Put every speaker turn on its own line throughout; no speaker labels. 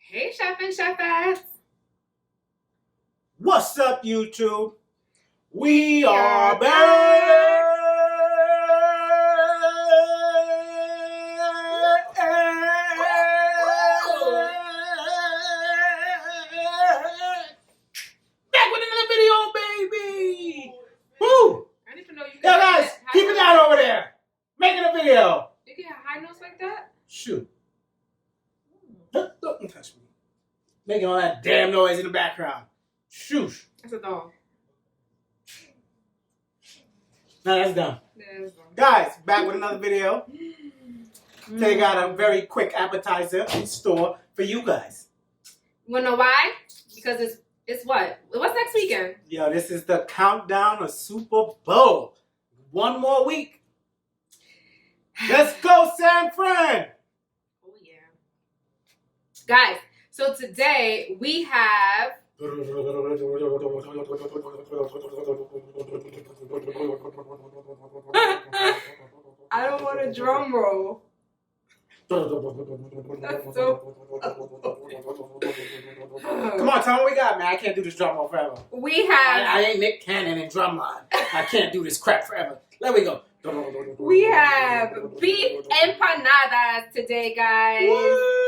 Hey, Chef and Chefettes.
What's up, YouTube? We are back. Back with another video, baby. Woo!
I didn't even know you could.
Yeah, guys, keep it down over there. Making a video.
You can have high notes like that?
Shoot. Don't touch me. Making all that damn noise in the background. Shoosh.
That's a dog.
Now that's done.
There's one.
Guys, back with another video. Today got a very quick appetizer in store for you guys.
You wanna know why? Because it's what? What's next weekend?
Yo, this is the countdown of Super Bowl. One more week. Let's go, San Fran.
Oh yeah. Guys, so today we have I don't want a drum roll. That's so
Come on, tell me what we got, man. I can't do this drum roll forever.
We have
I ain't Nick Cannon in drumline. I can't do this crap forever. There we go.
we have beef empanadas today, guys.
Woo!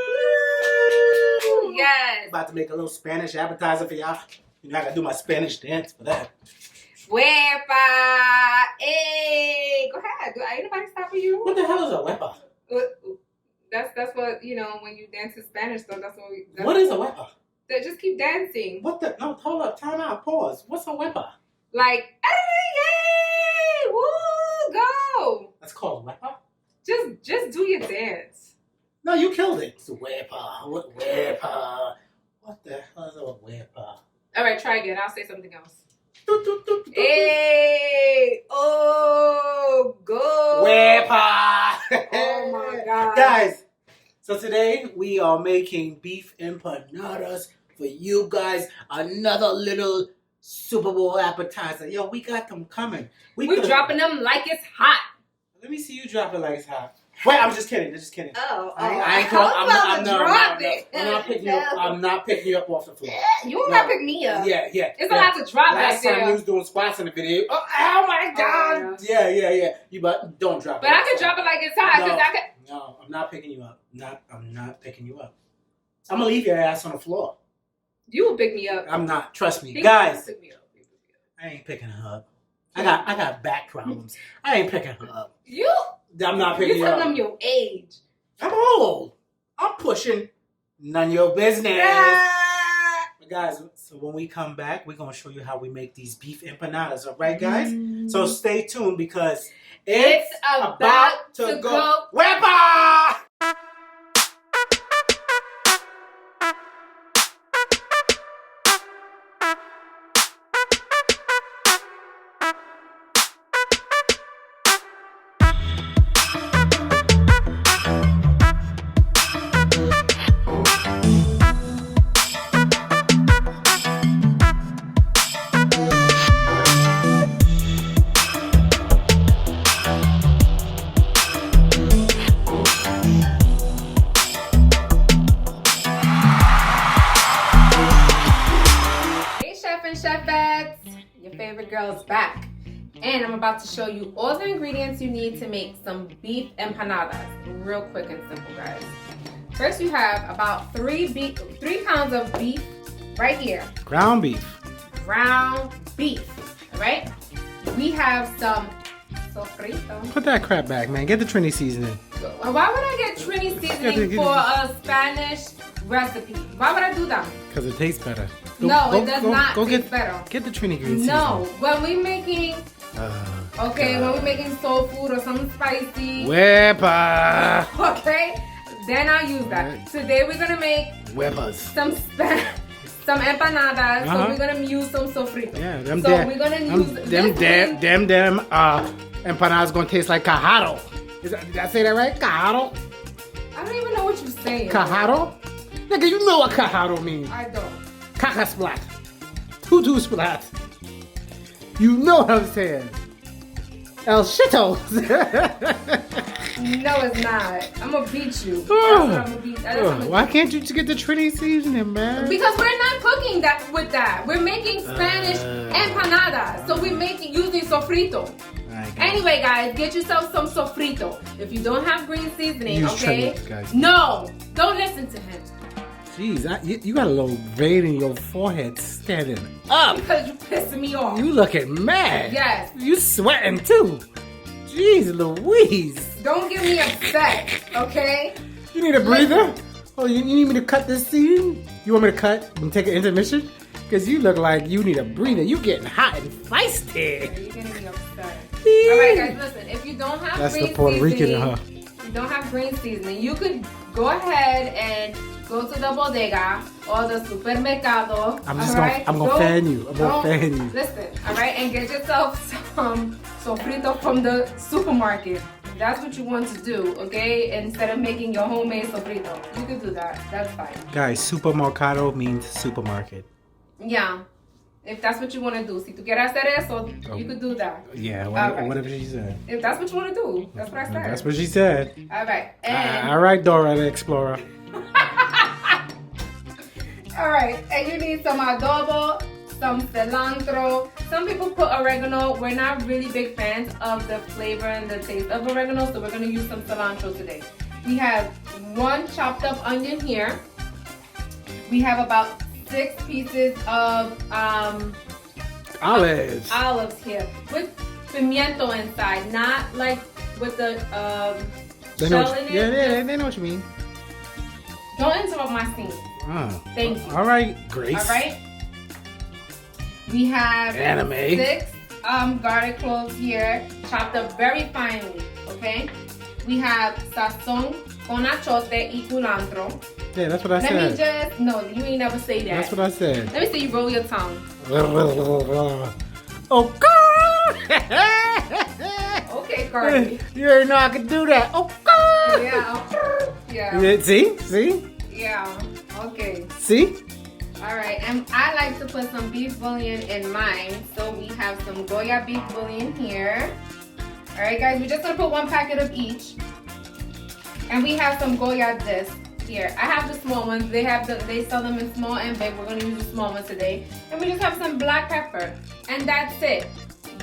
Yes.
About to make a little Spanish appetizer for y'all. You know, I gotta do my Spanish dance for that.
Wepa. Hey, go ahead. Ain't nobody stopping you.
What the hell is a wepa?
That's what, you know, when you dance in Spanish, though, that's what we...
What is a wepa?
They just keep dancing.
What the? No, hold up. Time out. Pause. What's a wepa?
Like, hey, woo, go.
That's called wepa?
Just do your dance.
No, you killed it. It's a wepa. What wepa? What the hell is a wepa?
All right, try again. I'll say something else. Hey, oh, go.
Wepa.
Oh, my God.
Guys, so today we are making beef empanadas for you guys. Another little Super Bowl appetizer. Yo, we got them coming.
We dropping them like it's hot.
Let me see you drop it like it's hot. Wait, I'm just kidding. Just kidding.
Oh,
I ain't going. I'm not picking you up off the floor.
You don't gotta pick me up.
Yeah.
It's a lot to drop
Last
back
time
there.
you was doing squats in the video. Oh my God. Yeah. You but don't drop it.
But I could drop it like it's hot because I could.
No, I'm not picking you up. I'm not picking you up. I'm gonna leave your ass on the floor.
You will pick me up.
I'm not. Trust me,
He
guys.
pick me up.
I ain't picking her up. I got back problems. I ain't picking her up. I'm not picking
You
you up.
telling them your age.
I'm old. I'm pushing. None of your business. But guys, so when we come back, we're going to show you how we make these beef empanadas. All right, guys? So stay tuned because
It's about to go.
Wepa!
Chefettes, your favorite girl's back, and I'm about to show you all the ingredients you need to make some beef empanadas real quick and simple, guys. First, you have about 3 pounds of beef right here.
Ground beef.
Ground beef. All right. We have some sofrito.
Put that crap back, man. Get the Trini seasoning.
Why would I get Trini seasoning for a Spanish recipe? Why would I do that?
Because it tastes better.
It does not taste better.
Get the Trini green
No, when we're making, when we're making soul food or something spicy,
Wepa!
okay, then I'll use that. Today we're gonna make
Wepas.
some empanadas, so we're gonna use some sofrito.
Yeah,
we're gonna use
them empanadas gonna taste like cajado. Did I say that right? Cajado?
I don't even know what you're saying.
Cajado? Nigga, you know what cajado means.
I don't.
Caca splat. Tutu splat. You know what I'm saying. El Shitos.
No, it's not. I'm gonna beat you. That's what I'm gonna beat.
Why can't you just get the Trinity seasoning, man?
Because we're not cooking that with that. We're making Spanish empanadas. So we're using sofrito. Anyway, guys, get yourself some sofrito. If you don't have green seasoning, okay? No, don't listen to him.
Jeez, you got a little vein in your forehead standing up.
Because you're pissing me off.
You looking mad.
Yes.
You sweating too. Jeez Louise.
Don't get me upset, okay?
You need a breather? Oh, you need me to cut this scene? You want me to cut and take an intermission? Because you look like you need a breather. You getting hot and feisty.
Yeah, you're getting me upset. Alright guys, listen, if you don't have
That's
green
the Puerto Rican in her.
if you don't have green seasoning, you could go ahead and go to the bodega or the supermercado.
I'm gonna fan you. I'm gonna fan you.
Listen, alright, and get yourself some sofrito from the supermarket. If that's what you want to do, okay? Instead of making your homemade sofrito. You can do that. That's fine.
Guys, supermercado means supermarket.
Yeah. If that's what you want to do. Si tú quieres hacer eso, you could do that.
Yeah, whatever she said.
If that's what you want to do. That's what I said.
That's what she said.
Alright. And
all right, Dora the Explorer.
Alright, and you need some adobo, some cilantro. Some people put oregano. We're not really big fans of the flavor and the taste of oregano, so we're going to use some cilantro today. We have 1 chopped up onion here. We have about 6 pieces of olives here with pimiento inside, not like with the shell in it.
Yeah, they know what you mean.
Don't interrupt my scene. Thank you.
All right, Grace.
All right. We have 6 garlic cloves here, chopped up very finely. Okay. We have sazón con achote y culantro.
Yeah, that's what I said.
No, you ain't never say that.
That's what I said.
Let me see you roll your tongue.
Oh, God!
Okay, Cardi.
You already know I can do that. Oh, God!
Yeah.
See?
Yeah. Okay.
See?
All right, and I like to put some beef bouillon in mine. So we have some Goya beef bouillon here. All right, guys, we're just gonna put 1 packet of each. And we have some Goya discs here. I have the small ones. They sell them in small and big. We're gonna use the small ones today. And we just have some black pepper. And that's it.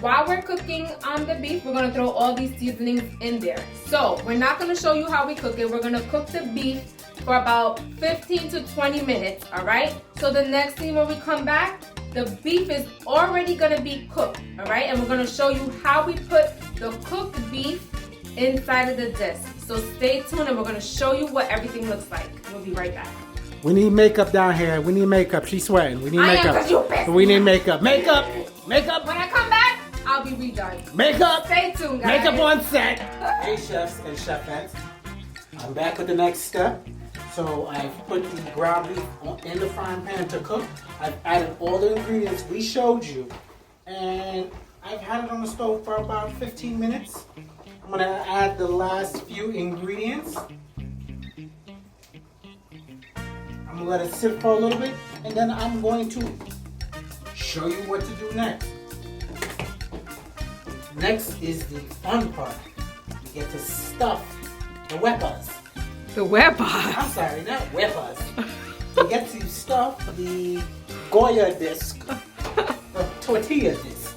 While we're cooking on the beef, we're gonna throw all these seasonings in there. So we're not gonna show you how we cook it. We're gonna cook the beef for about 15 to 20 minutes, all right? So the next thing when we come back, the beef is already gonna be cooked, all right? And we're gonna show you how we put the cooked beef inside of the disc. So stay tuned and we're gonna show you what everything looks like. We'll be right back.
We need makeup down here. We need makeup. She's sweating. We need makeup. We need makeup. Makeup. Makeup.
When I come back, I'll be redone.
Makeup.
Stay tuned, guys.
Makeup on set. Hey, chefs and chefettes. I'm back with the next step. So I've put the ground beef in the frying pan to cook. I've added all the ingredients we showed you. And I've had it on the stove for about 15 minutes. I'm gonna add the last few ingredients. I'm gonna let it sit for a little bit, and then I'm going to show you what to do next. Next is the fun part. You get to stuff the wepas.
The wepas?
I'm sorry, not wepas. You get to stuff the Goya disc, the tortilla disc.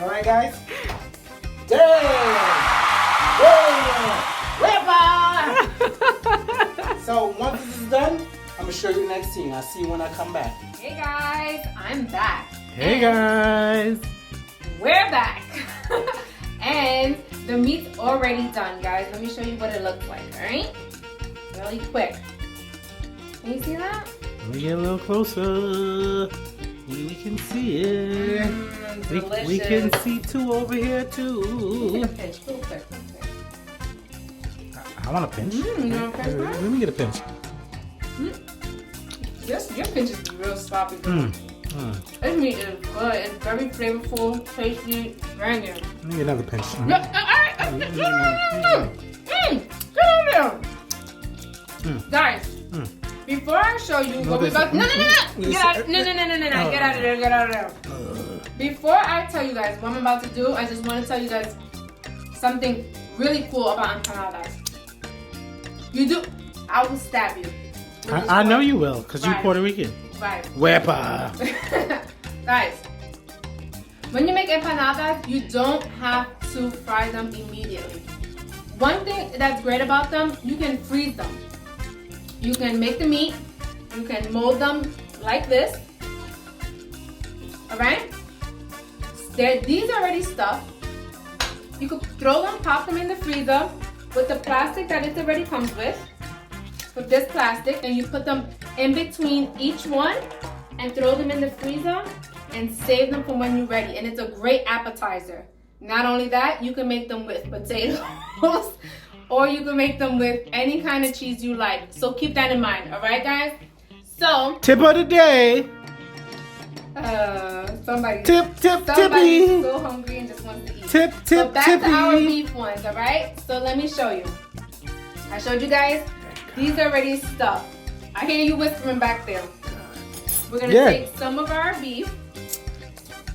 All right, guys? Damn! So once this is done, I'm gonna show you the next scene. I'll see you when I come back.
Hey guys, I'm back.
Hey guys!
We're back. And the meat's already done, guys. Let me show you what it looks like, alright? Really quick. Can you see that?
Let me get a little closer. We can see it. We can see 2 over here too.
Take a pinch, real quick.
I want a pinch.
You want a pinch?
Let me get a pinch.
Your pinch is real sloppy. This meat is good. It's very flavorful, tasty, very good.
Let me get another pinch.
Get over there. Guys, before I show you what we're about to... No. Get out of there. Get out of there. Before I tell you guys what I'm about to do, I just want to tell you guys something really cool about empanadas. You do, I will stab you.
I know you will, because you're
Right.
Puerto Rican.
Right.
Wepa.
Guys, when you make empanadas, you don't have to fry them immediately. One thing that's great about them, you can freeze them. You can make the meat, you can mold them like this. Alright? These are already stuffed. You could throw them, pop them in the freezer with the plastic that it already comes with. With this plastic, and you put them in between each one and throw them in the freezer and save them for when you're ready. And it's a great appetizer. Not only that, you can make them with potatoes or you can make them with any kind of cheese you like. So keep that in mind, all right, guys? So,
Tip of the day.
somebody's
Tippy.
so hungry and just wants to eat.
Tip,
So back
tippy.
to our beef ones, all right? So let me show you. I showed you guys. These are already stuffed. I hear you whispering back there. We're gonna take some of our beef,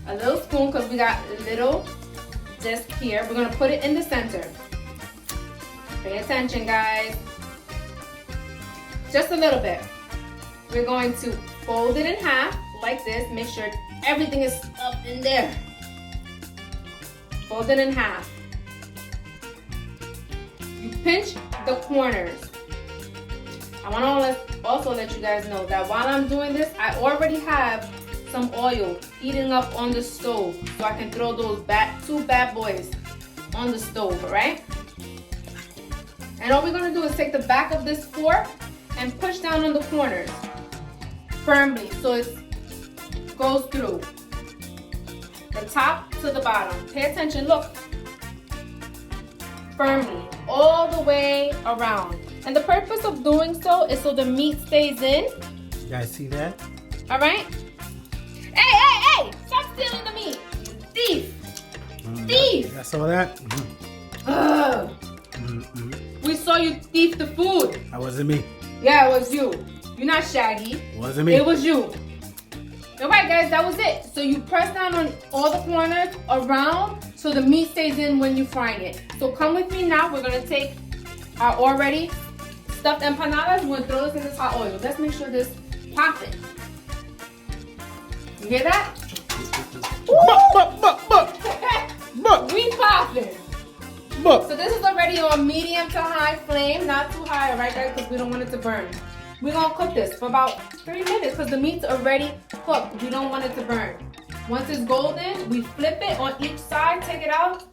a little spoon, because we got a little disc here. We're gonna put it in the center. Pay attention, guys. Just a little bit. We're going to fold it in half like this. Make sure everything is stuffed in there. Fold it in half. You pinch the corners. I want to also let you guys know that while I'm doing this, I already have some oil heating up on the stove, so I can throw those two bad boys on the stove, alright? And all we're going to do is take the back of this fork and push down on the corners firmly so it goes through the top to the bottom. Pay attention, look. Firmly, all the way around. And the purpose of doing so is so the meat stays in.
You guys see that?
All right? Hey! Stop stealing the meat. Thief! Thief!
I saw that.
Ugh. We saw you thief the food.
That wasn't me.
Yeah, it was you. You're not Shaggy.
Wasn't me.
It was you. All right, guys, that was it. So you press down on all the corners around so the meat stays in when you're frying it. So come with me now. We're going to take our already stuffed empanadas. We're going to throw this in this hot oil. Let's make sure this popping. You hear that? We popping. So this is already on medium to high flame. Not too high, all right, guys, because we don't want it to burn. We're going to cook this for about 3 minutes because the meat's already cooked. We don't want it to burn. Once it's golden, we flip it on each side, take it out,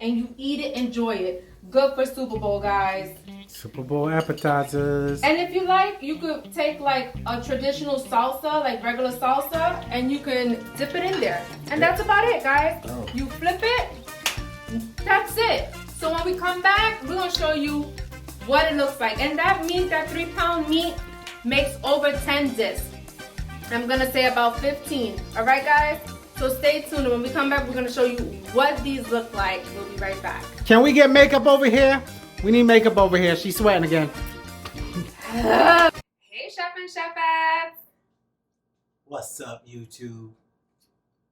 and you eat it, enjoy it. Good for Super Bowl, guys.
Super Bowl appetizers.
And if you like, you could take like a traditional salsa, like regular salsa, and you can dip it in there. And that's about it, guys.
Oh.
You flip it, that's it. So when we come back, we're going to show you what it looks like. And that meat, that 3-pound meat, makes over 10 discs. I'm gonna say about 15. All right, guys? So stay tuned. When we come back, we're gonna show you what these look like. We'll be right back.
Can we get makeup over here? We need makeup over here. She's sweating again.
Hey, Chef and Chefettes.
What's up, YouTube?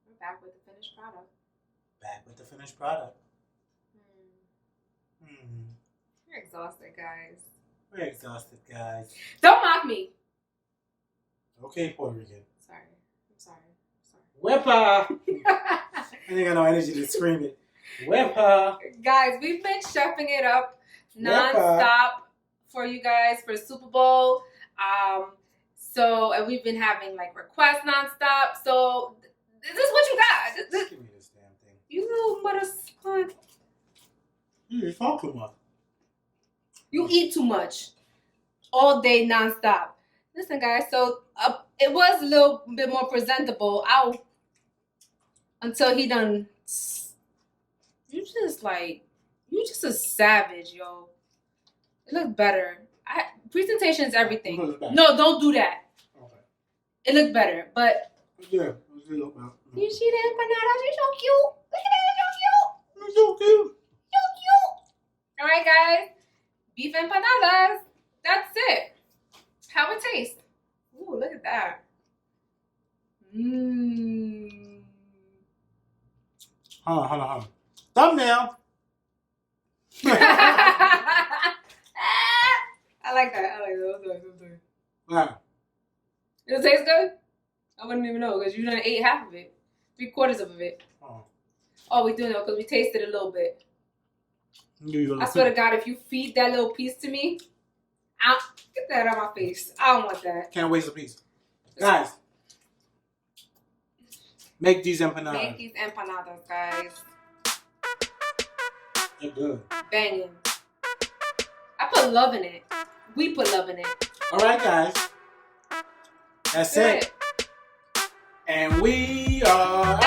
We're back with the finished product.
Back with the finished product.
We're exhausted, guys.
We're exhausted, guys.
Don't mock me.
Okay, Puerto Rican.
Sorry. I'm sorry.
Wepa! I ain't got no energy to scream it. Wepa!
Guys, we've been chefing it up non-stop for you guys for Super Bowl. And we've been having like requests non-stop. So this is what you got.
Give me this damn thing.
You little mother squad.
You talk too much.
You eat too much all day non-stop. Listen, guys, so it was a little bit more presentable until he done. You just a savage, yo. It looks better. Presentation is everything. No, don't do that.
Okay.
It looks better, but.
Yeah.
You see the empanada? She's so cute. Look at that,
It's so cute.
so cute. All right, guys. Beef empanadas. That's it. How it tastes. Ooh, look at that.
Hold on. Thumbnail.
I like that. I'm sorry.
Wow.
Does it taste good? I wouldn't even know because you done ate half of it. 3/4 of it. Oh, we do know because we tasted a little bit. I swear to God, if you feed that little piece to me, I'll get that out of my face. I don't want that.
Can't waste a piece. Guys, make these empanadas.
Make these empanadas, guys.
They're good.
Banging. I put love in it. We put love in it.
All right, guys. That's it. And we are